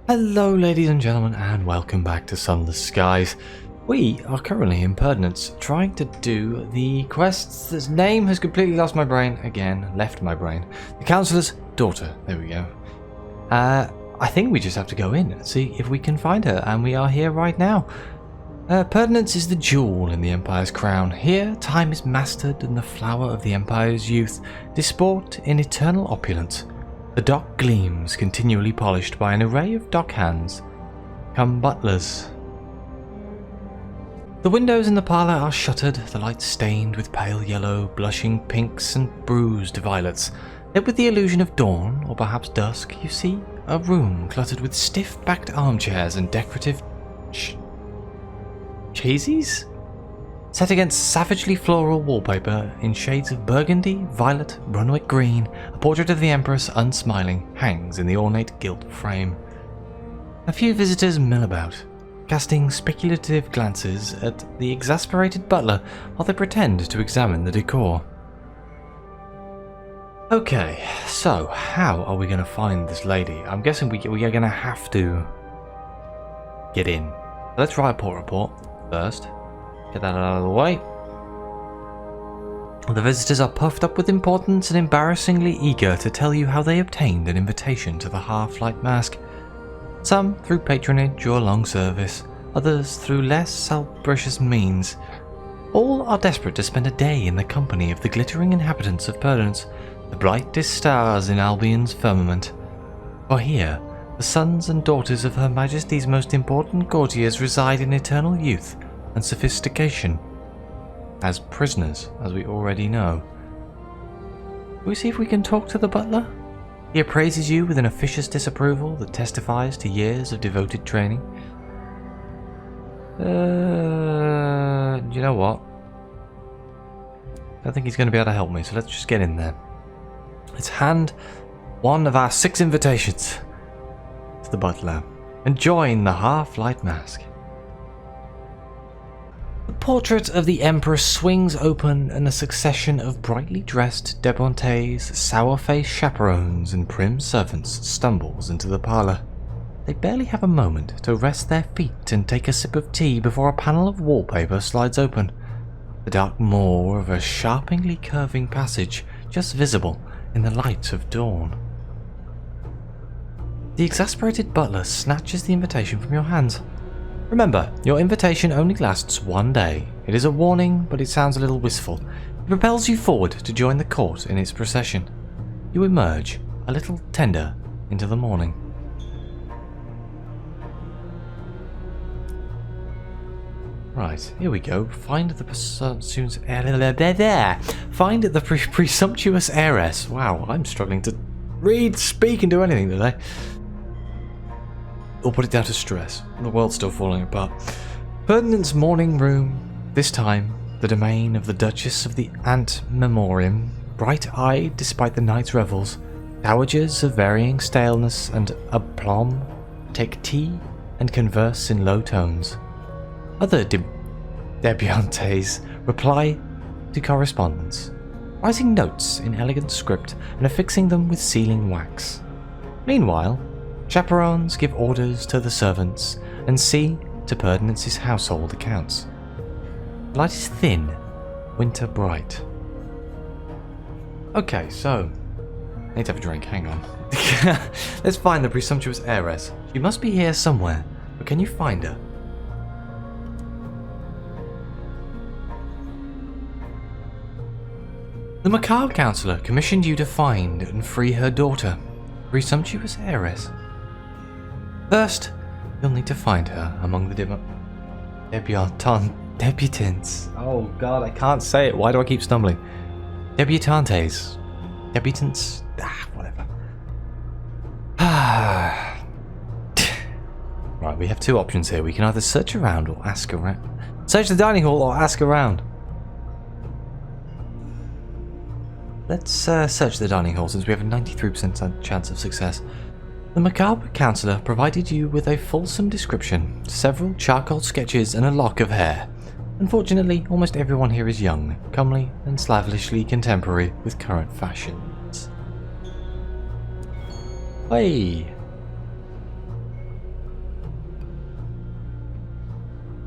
Hello ladies and gentlemen, and welcome back to Sunless Skies. We are currently in Perdnance, trying to do the quests. This name has completely lost my brain again, left my brain. The Counsellor's daughter, there we go. I think we just have to go in and see if we can find her, and we are here right now. Perdnance is the jewel in the Empire's crown. Here, time is mastered and the flower of the Empire's youth, disport in eternal opulence. The dock gleams, continually polished by an array of dock hands, come butlers. The windows in the parlour are shuttered, the lights stained with pale yellow, blushing pinks and bruised violets. Yet with the illusion of dawn, or perhaps dusk, you see a room cluttered with stiff-backed armchairs and decorative chaises? Set against savagely floral wallpaper in shades of burgundy, violet, Runwick green, a portrait of the Empress, unsmiling, hangs in the ornate gilt frame. A few visitors mill about, casting speculative glances at the exasperated butler while they pretend to examine the decor. Okay, so how are we going to find this lady? I'm guessing we are going to have to get in. Let's write a port report first. Get that out of the way. The visitors are puffed up with importance and embarrassingly eager to tell you how they obtained an invitation to the Half-Light Masque. Some through patronage or long service, others through less salbracious means. All are desperate to spend a day in the company of the glittering inhabitants of Perdnance, the brightest stars in Albion's firmament. For here, the sons and daughters of Her Majesty's most important courtiers reside in eternal youth and sophistication, as prisoners, as we already know. Will we see if we can talk to the butler? He appraises you with an officious disapproval that testifies to years of devoted training. You know what? I don't think he's going to be able to help me, so let's just get in there. Let's hand one of our 6 invitations to the butler and join the Half-Light Masque. The portrait of the Emperor swings open and a succession of brightly dressed devotees, sour-faced chaperones and prim servants stumbles into the parlour. They barely have a moment to rest their feet and take a sip of tea before a panel of wallpaper slides open. The dark maw of a sharpingly curving passage just visible in the light of dawn. The exasperated butler snatches the invitation from your hands. Remember, your invitation only lasts 1 day. It is a warning, but it sounds a little wistful. It propels you forward to join the court in its procession. You emerge, a little tender, into the morning. Right, here we go. Find the presumptuous presumptuous heiress. Wow, I'm struggling to read, speak, and do anything today. Or put it down to stress. The world's still falling apart. Perdnance morning room. This time, the domain of the Duchess of the Antechamber, bright-eyed despite the night's revels. Dowagers of varying staleness and aplomb take tea and converse in low tones. Other debutantes reply to correspondence, writing notes in elegant script and affixing them with sealing wax. Meanwhile, chaperones give orders to the servants and see to Perdnance's household accounts. The light is thin, winter bright. Okay, so I need to have a drink, hang on. Let's find the presumptuous heiress. She must be here somewhere, but can you find her? The macabre counsellor commissioned you to find and free her daughter, presumptuous heiress. First, you'll need to find her among the debutants. Oh god, I can't say it. Why do I keep stumbling? Debutants. Whatever. Right, we have 2 options here. We can either search around or ask around. Search the dining hall or ask around. Let's search the dining hall since we have a 93% chance of success. The macabre counsellor provided you with a fulsome description, several charcoal sketches and a lock of hair. Unfortunately, almost everyone here is young, comely and slavishly contemporary with current fashions. Hey!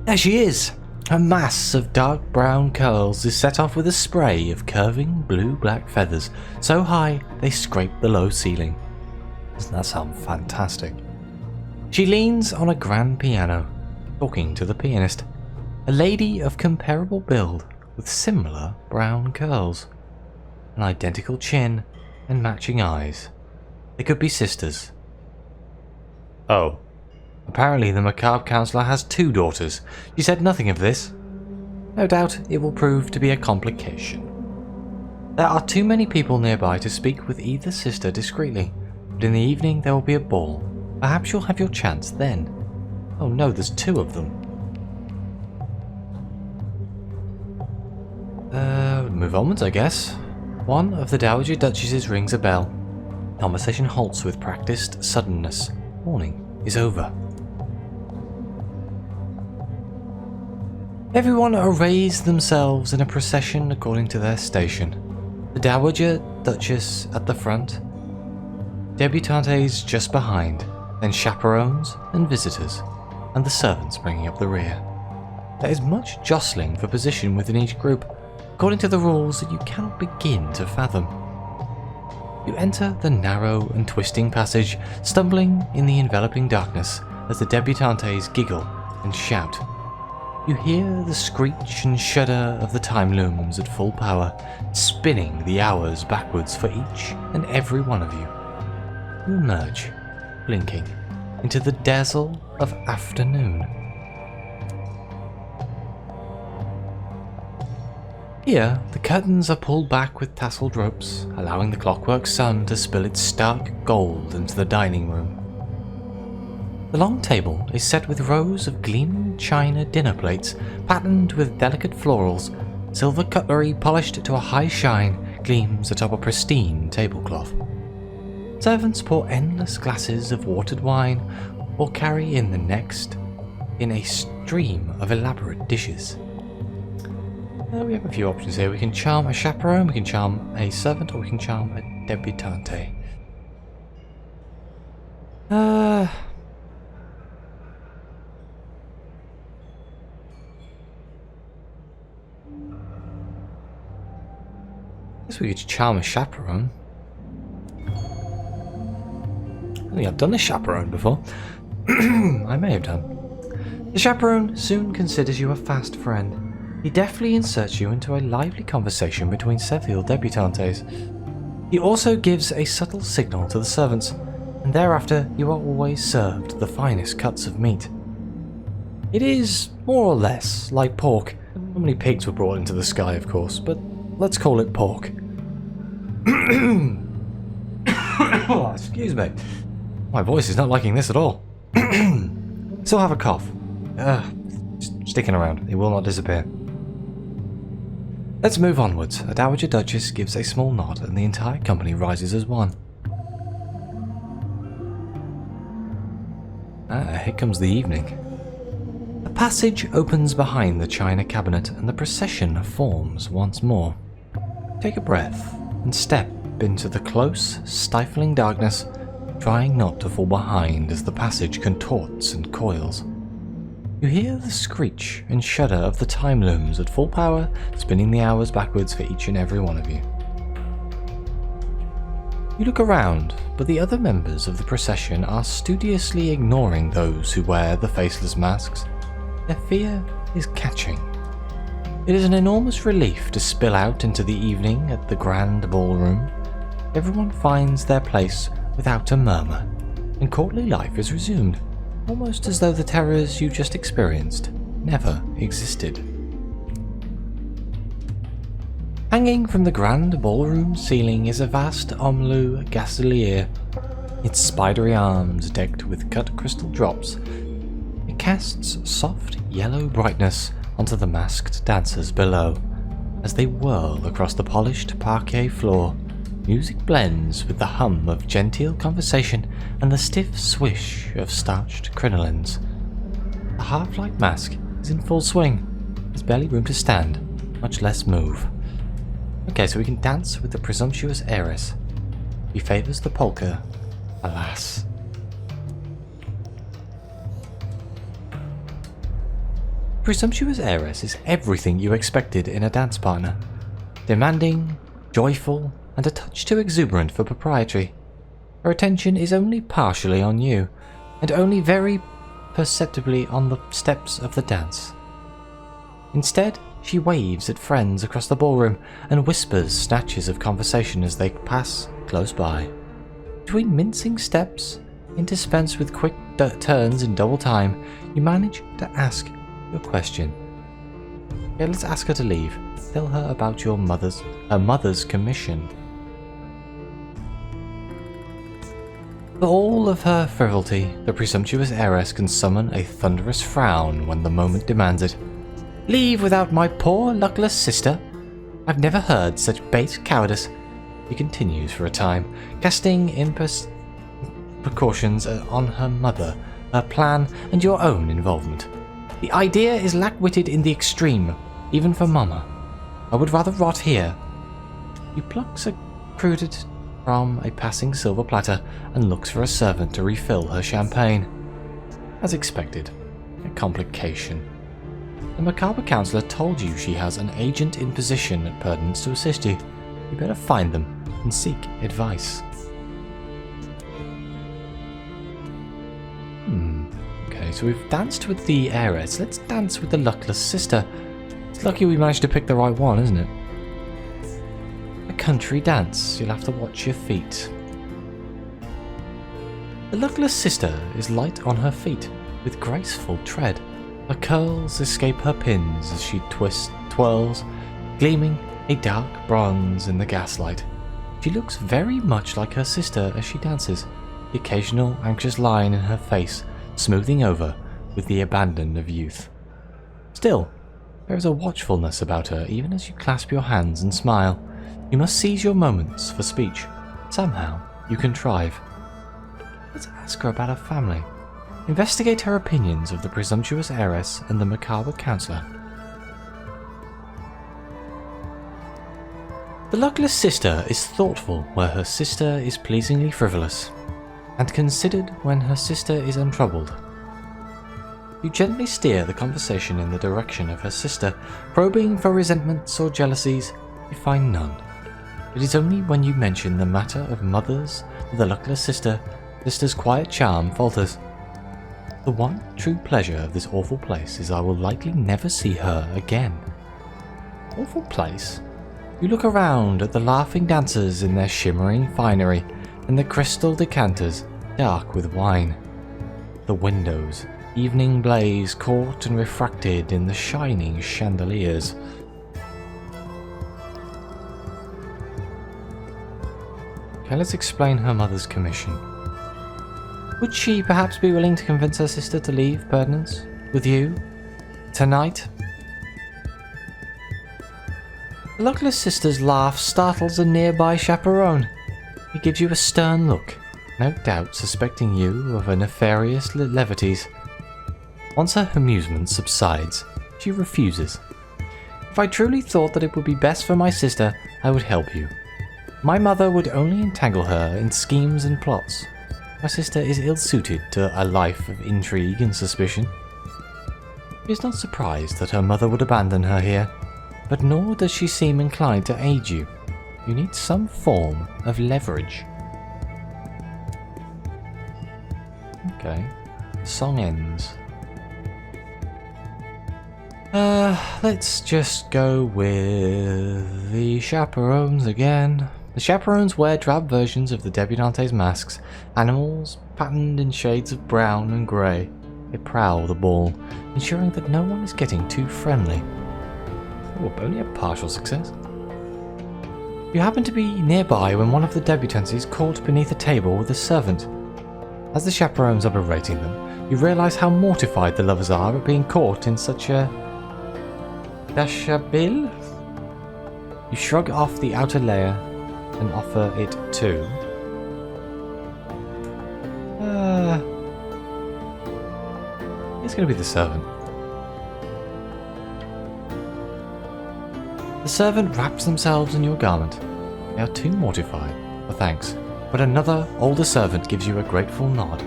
There she is! A mass of dark brown curls is set off with a spray of curving blue-black feathers so high they scrape the low ceiling. Doesn't that sound fantastic? She leans on a grand piano, talking to the pianist, a lady of comparable build with similar brown curls, an identical chin and matching eyes. They could be sisters. Oh. Apparently the macabre counsellor has 2 daughters. She said nothing of this. No doubt it will prove to be a complication. There are too many people nearby to speak with either sister discreetly, but in the evening there will be a ball. Perhaps you'll have your chance then. Oh no, there's 2 of them. Move onwards, I guess. One of the Dowager Duchesses rings a bell. Conversation halts with practiced suddenness. Morning is over. Everyone arrays themselves in a procession according to their station. The Dowager Duchess at the front, debutantes just behind, then chaperones and visitors, and the servants bringing up the rear. There is much jostling for position within each group, according to the rules that you cannot begin to fathom. You enter the narrow and twisting passage, stumbling in the enveloping darkness as the debutantes giggle and shout. You hear the screech and shudder of the time looms at full power, spinning the hours backwards for each and every one of you. You emerge, blinking, into the dazzle of afternoon. Here, the curtains are pulled back with tasseled ropes, allowing the clockwork sun to spill its stark gold into the dining room. The long table is set with rows of gleaming china dinner plates patterned with delicate florals. Silver cutlery polished to a high shine gleams atop a pristine tablecloth. Servants pour endless glasses of watered wine or carry in the next in a stream of elaborate dishes. We have a few options here. We can charm a chaperone, we can charm a servant, or we can charm a debutante. I guess we could charm a chaperone. I think I've done a chaperone before. I may have done. The chaperone soon considers you a fast friend. He deftly inserts you into a lively conversation between several debutantes. He also gives a subtle signal to the servants, and thereafter you are always served the finest cuts of meat. It is more or less like pork. How many pigs were brought into the sky, of course, but let's call it pork. Oh, excuse me. My voice is not liking this at all. Still have a cough. Sticking around. It will not disappear. Let's move onwards. A Dowager Duchess gives a small nod and the entire company rises as one. Here comes the evening. The passage opens behind the china cabinet and the procession forms once more. Take a breath and step into the close, stifling darkness, trying not to fall behind as the passage contorts and coils. You hear the screech and shudder of the time looms at full power, spinning the hours backwards for each and every one of you. You look around, but the other members of the procession are studiously ignoring those who wear the faceless masks. Their fear is catching. It is an enormous relief to spill out into the evening at the grand ballroom. Everyone finds their place without a murmur, and courtly life is resumed, almost as though the terrors you just experienced never existed. Hanging from the grand ballroom ceiling is a vast Omlu gaselier, its spidery arms decked with cut crystal drops. It casts soft yellow brightness onto the masked dancers below as they whirl across the polished parquet floor. Music blends with the hum of genteel conversation and the stiff swish of starched crinolines. The half-light mask is in full swing. There's barely room to stand, much less move. Okay, so we can dance with the presumptuous heiress. He favours the polka, alas. presumptuous heiress is everything you expected in a dance partner. Demanding, joyful, and a touch too exuberant for propriety. Her attention is only partially on you, and only very perceptibly on the steps of the dance. Instead, she waves at friends across the ballroom and whispers snatches of conversation as they pass close by. Between mincing steps, interspersed with quick turns in double time, you manage to ask your question. Okay, let's ask her to leave. Tell her about her mother's commission. For all of her frivolity, the presumptuous heiress can summon a thunderous frown when the moment demands it. Leave without my poor luckless sister? I've never heard such base cowardice. He continues for a time, casting precautions on her mother, her plan, and your own involvement. The idea is lack-witted in the extreme, even for Mama. I would rather rot here. He plucks a crudet from a passing silver platter and looks for a servant to refill her champagne. As expected, a complication. The macabre counsellor told you she has an agent in position at Perdance to assist you. You better find them and seek advice. Okay, so we've danced with the heiress. Let's dance with the luckless sister. It's lucky we managed to pick the right one, isn't it? A country dance. You'll have to watch your feet. The luckless sister is light on her feet, with graceful tread. Her curls escape her pins as she twirls, gleaming a dark bronze in the gaslight. She looks very much like her sister as she dances, the occasional anxious line in her face smoothing over with the abandon of youth. Still, there is a watchfulness about her even as you clasp your hands and smile. You must seize your moments for speech. Somehow, you contrive. Let's ask her about her family. Investigate her opinions of the presumptuous heiress and the macabre counsellor. The luckless sister is thoughtful where her sister is pleasingly frivolous, and considered when her sister is untroubled. You gently steer the conversation in the direction of her sister, probing for resentments or jealousies. You find none. It is only when you mention the matter of mothers that the luckless sister's quiet charm falters. The one true pleasure of this awful place is I will likely never see her again. Awful place? You look around at the laughing dancers in their shimmering finery and the crystal decanters dark with wine. The windows, evening blaze caught and refracted in the shining chandeliers. Okay, let's explain her mother's commission. Would she perhaps be willing to convince her sister to leave Perdance with you tonight? The luckless sister's laugh startles a nearby chaperone. He gives you a stern look, no doubt suspecting you of a nefarious levities. Once her amusement subsides, she refuses. If I truly thought that it would be best for my sister, I would help you. My mother would only entangle her in schemes and plots. My sister is ill-suited to a life of intrigue and suspicion. She is not surprised that her mother would abandon her here, but nor does she seem inclined to aid you. You need some form of leverage. Okay, the song ends. Let's just go with the chaperones again. The chaperones wear drab versions of the debutante's masks, animals patterned in shades of brown and grey. They prowl the ball, ensuring that no one is getting too friendly. Oh, only a partial success. You happen to be nearby when one of the debutantes is caught beneath a table with a servant. As the chaperones are berating them, you realise how mortified the lovers are at being caught in such a dashabille. You shrug off the outer layer and offer it too. It's going to be the servant. The servant wraps themselves in your garment. They are too mortified for thanks, but another, older servant gives you a grateful nod.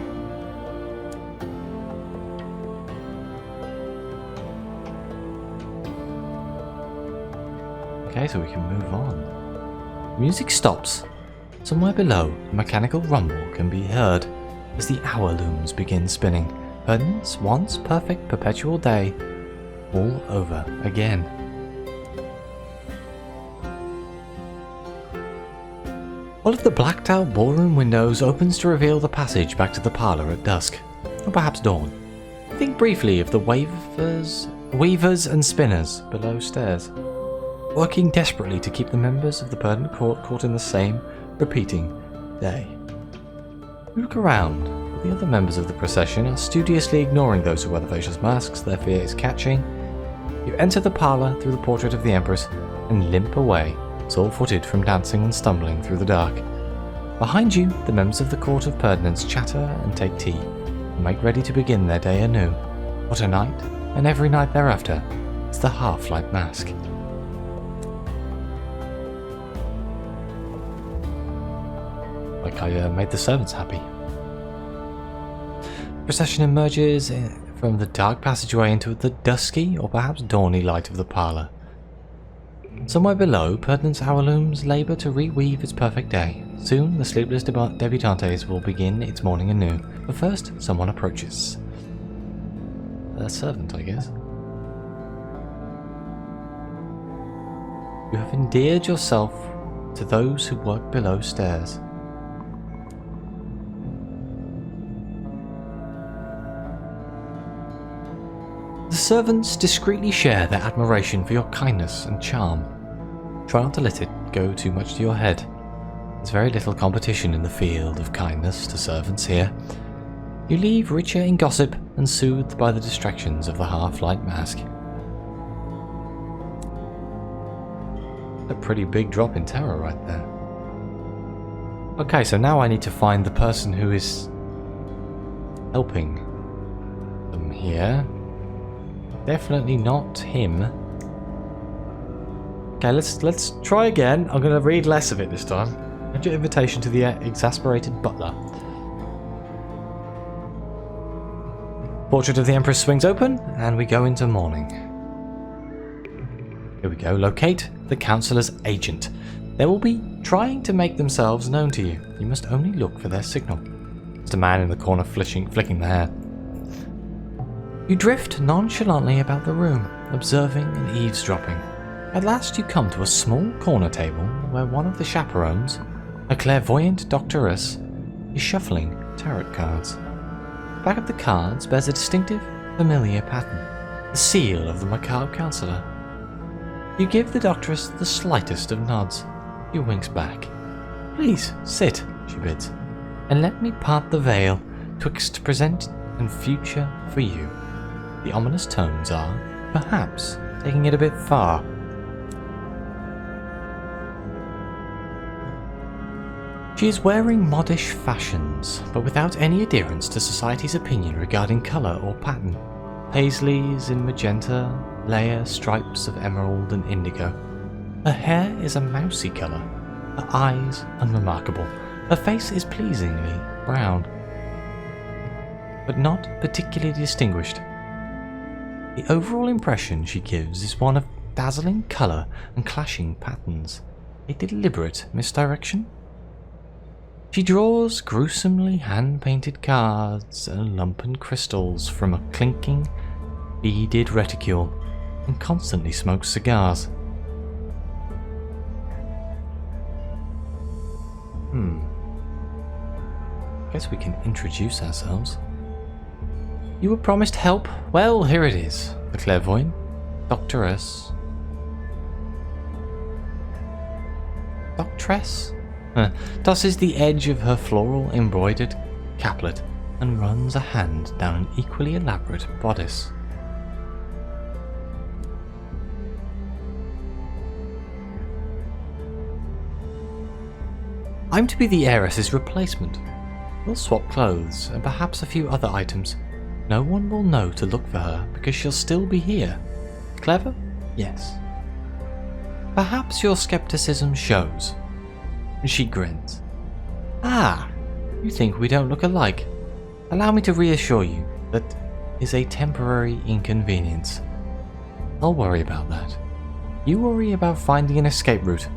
Okay, so we can move on. The music stops. Somewhere below, a mechanical rumble can be heard as the hour looms begin spinning. Ferdinand's once perfect perpetual day all over again. One of the blacked out ballroom windows opens to reveal the passage back to the parlour at dusk, or perhaps dawn. Think briefly of the weavers and spinners below stairs, working desperately to keep the members of the Perdant Court caught in the same repeating day. You look around. The other members of the procession are studiously ignoring those who wear the facial masks their fear is catching. You enter the parlour through the portrait of the Empress and limp away, sore-footed from dancing and stumbling through the dark. Behind you, the members of the Court of Perdants chatter and take tea, and make ready to begin their day anew. What tonight, and every night thereafter, is the half-light Masque. Like I made the servants happy. The procession emerges from the dark passageway into the dusky or perhaps dawny light of the parlour. Somewhere below, Perdant's hour looms labour to reweave its perfect day. Soon, the sleepless debutantes will begin its morning anew. But first, someone approaches. A servant, I guess. You have endeared yourself to those who work below stairs. The servants discreetly share their admiration for your kindness and charm. Try not to let it go too much to your head. There's very little competition in the field of kindness to servants here. You leave richer in gossip and soothed by the distractions of the half-light Masque. A pretty big drop in terror right there. Okay, so now I need to find the person who is helping them here. Definitely not him. Okay, let's try again. I'm going to read less of it this time. Your invitation to the Exasperated Butler. Portrait of the Empress swings open, and we go into morning. Here we go. Locate the Counsellor's agent. They will be trying to make themselves known to you. You must only look for their signal. There's a man in the corner flicking the hair. You drift nonchalantly about the room, observing and eavesdropping. At last you come to a small corner table where one of the chaperones, a Clairvoyant Doctress, is shuffling tarot cards. The back of the cards bears a distinctive, familiar pattern, the seal of the macabre counsellor. You give the Doctress the slightest of nods. She winks back. "Please, sit," she bids, "and let me part the veil twixt present and future for you." The ominous tones are, perhaps, taking it a bit far. She is wearing modish fashions, but without any adherence to society's opinion regarding colour or pattern. Paisleys in magenta, layer stripes of emerald and indigo. Her hair is a mousy colour, her eyes unremarkable, her face is pleasingly brown, but not particularly distinguished. The overall impression she gives is one of dazzling colour and clashing patterns, a deliberate misdirection. She draws gruesomely hand-painted cards and lumpen crystals from a clinking, beaded reticule, and constantly smokes cigars. Guess we can introduce ourselves. You were promised help? Well, here it is. The Clairvoyant Doctress. Doctress? Tosses the edge of her floral embroidered caplet and runs a hand down an equally elaborate bodice. I'm to be the heiress's replacement. We'll swap clothes and perhaps a few other items. No one will know to look for her because she'll still be here. Clever? Yes. Perhaps your skepticism shows. She grins. Ah, you think we don't look alike? Allow me to reassure you that is a temporary inconvenience. I'll worry about that. You worry about finding an escape route.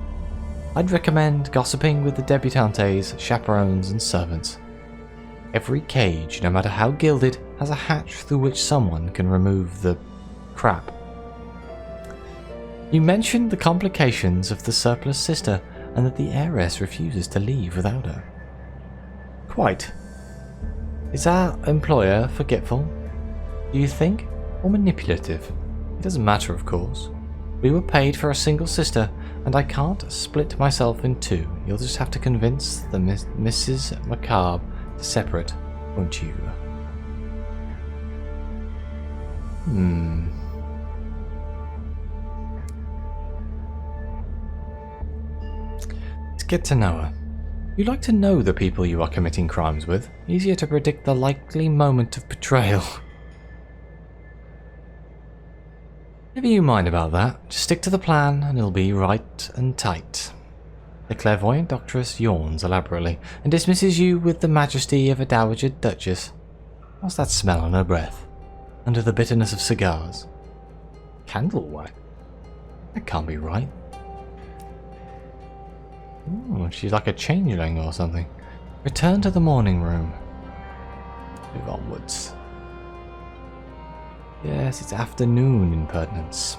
I'd recommend gossiping with the debutantes, chaperones, and servants. Every cage, no matter how gilded, has a hatch through which someone can remove the crap. You mentioned the complications of the Sunless Sister and that the heiress refuses to leave without her. Quite. Is our employer forgetful, do you think, or manipulative? It doesn't matter, of course. We were paid for a single sister, and I can't split myself in two. You'll just have to convince the Mrs. Macabre to separate, won't you? Let's get to know her. You like to know the people you are committing crimes with. Easier to predict the likely moment of betrayal. Never you mind about that. Just stick to the plan and it'll be right and tight. The Clairvoyant Doctress yawns elaborately and dismisses you with the majesty of a dowager duchess. What's that smell on her breath? Under the bitterness of cigars. Candle wax? That can't be right. Ooh, she's like a changeling or something. Return to the morning room. Move onwards. Yes, it's afternoon, impertinence.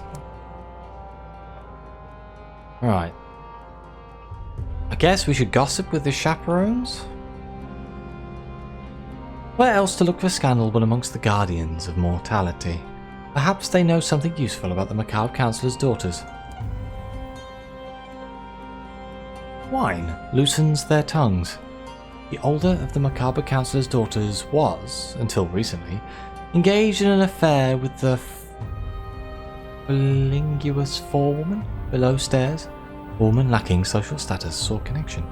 Alright. I guess we should gossip with the chaperones? Where else to look for scandal but amongst the guardians of mortality? Perhaps they know something useful about the macabre counsellor's daughters. Wine loosens their tongues. The older of the macabre counsellor's daughters was, until recently, engaged in an affair with the linguous forewoman below stairs, a woman lacking social status or connection.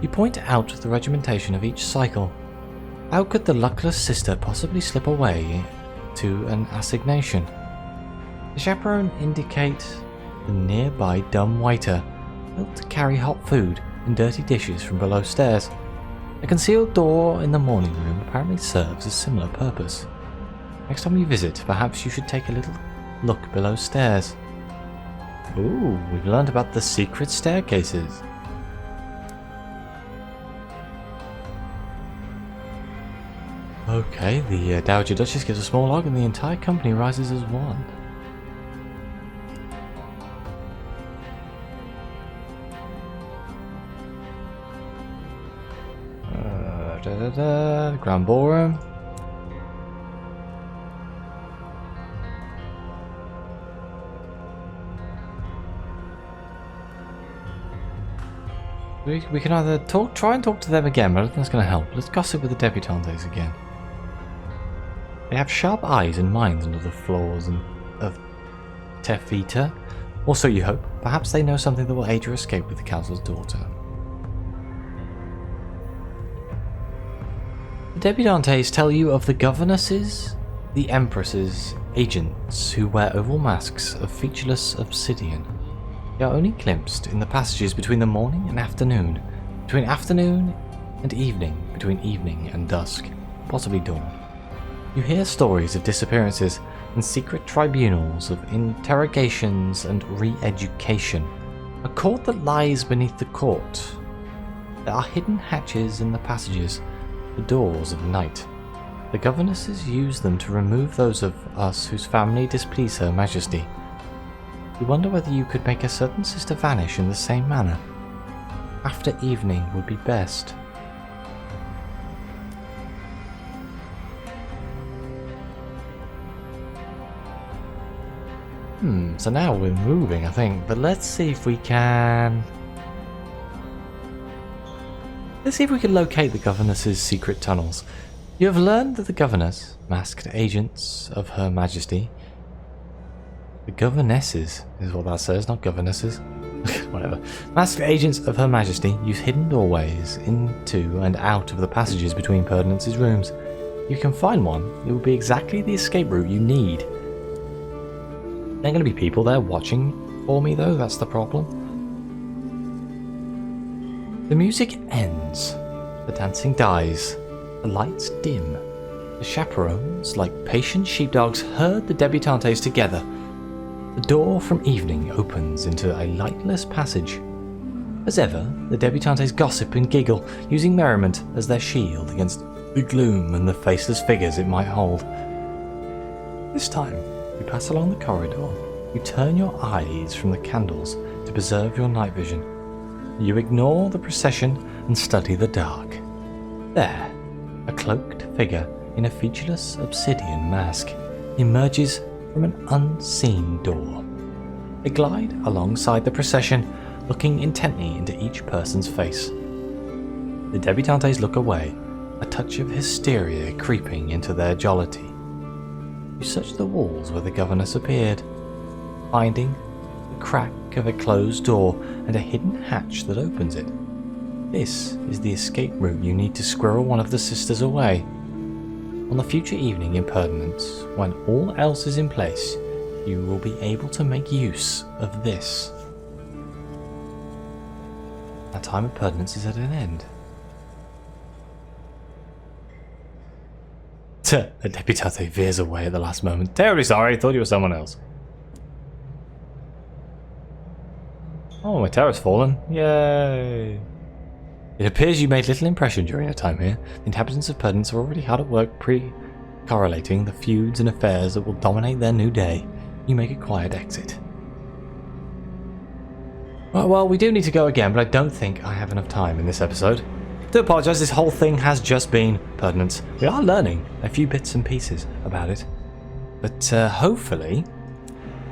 You point out the regimentation of each cycle. How could the Luckless Sister possibly slip away to an assignation? The chaperone indicates the nearby dumb waiter built to carry hot food and dirty dishes from below stairs. A concealed door in the morning room apparently serves a similar purpose. Next time you visit, perhaps you should take a little look below stairs. Ooh, we've learned about the secret staircases. Okay, the Dowager Duchess gives a small log and the entire company rises as one. Grand Ballroom. We can either try and talk to them again, but I don't think that's going to help. Let's gossip with the debutantes again. They have sharp eyes and minds under the floors of Tefita. Or so you hope. Perhaps they know something that will aid your escape with the council's daughter. The debutantes tell you of the governesses, the empresses, agents who wear oval masks of featureless obsidian. They are only glimpsed in the passages between the morning and afternoon, between afternoon and evening, between evening and dusk, possibly dawn. You hear stories of disappearances and secret tribunals of interrogations and re-education. A court that lies beneath the court. There are hidden hatches in the passages, the doors of night. The governesses use them to remove those of us whose family displease Her Majesty. You wonder whether you could make a certain sister vanish in the same manner. After evening would be best. So now we're moving, I think, but let's see if we can... Let's see if we can locate the governess's secret tunnels. You have learned that the governess, masked agents of Her Majesty... The governesses is what that says, not governesses. Whatever. Masked agents of Her Majesty use hidden doorways into and out of the passages between Perdinance's rooms. You can find one. It will be exactly the escape route you need. There are going to be people there watching for me, though. That's the problem. The music ends. The dancing dies. The lights dim. The chaperones, like patient sheepdogs, herd the debutantes together. The door from evening opens into a lightless passage. As ever, the debutantes gossip and giggle, using merriment as their shield against the gloom and the faceless figures it might hold. This time, you pass along the corridor. You turn your eyes from the candles to preserve your night vision. You ignore the procession and study the dark. There, a cloaked figure in a featureless obsidian mask emerges from an unseen door. They glide alongside the procession, looking intently into each person's face. The debutantes look away, a touch of hysteria creeping into their jollity. You search the walls where the governess appeared, finding the crack of a closed door and a hidden hatch that opens it. This is the escape route you need to squirrel one of the sisters away. On the future evening Impertinence, when all else is in place, you will be able to make use of this. Our time of Impertinence is at an end. The debutante veers away at the last moment. Terribly sorry, thought you were someone else. Oh, my terror's fallen. Yay! It appears you made little impression during your time here. The inhabitants of Pertinence are already hard at work pre-correlating the feuds and affairs that will dominate their new day. You make a quiet exit. Well, we do need to go again, but I don't think I have enough time in this episode. I do apologise, this whole thing has just been Pertinence. We are learning a few bits and pieces about it. But hopefully...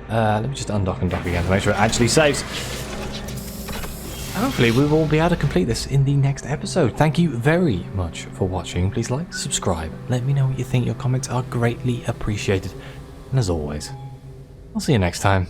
let me just undock and dock again to make sure it actually saves. Hopefully we will be able to complete this in the next episode. Thank you very much for watching. Please like, subscribe, let me know what you think. Your comments are greatly appreciated. And as always, I'll see you next time.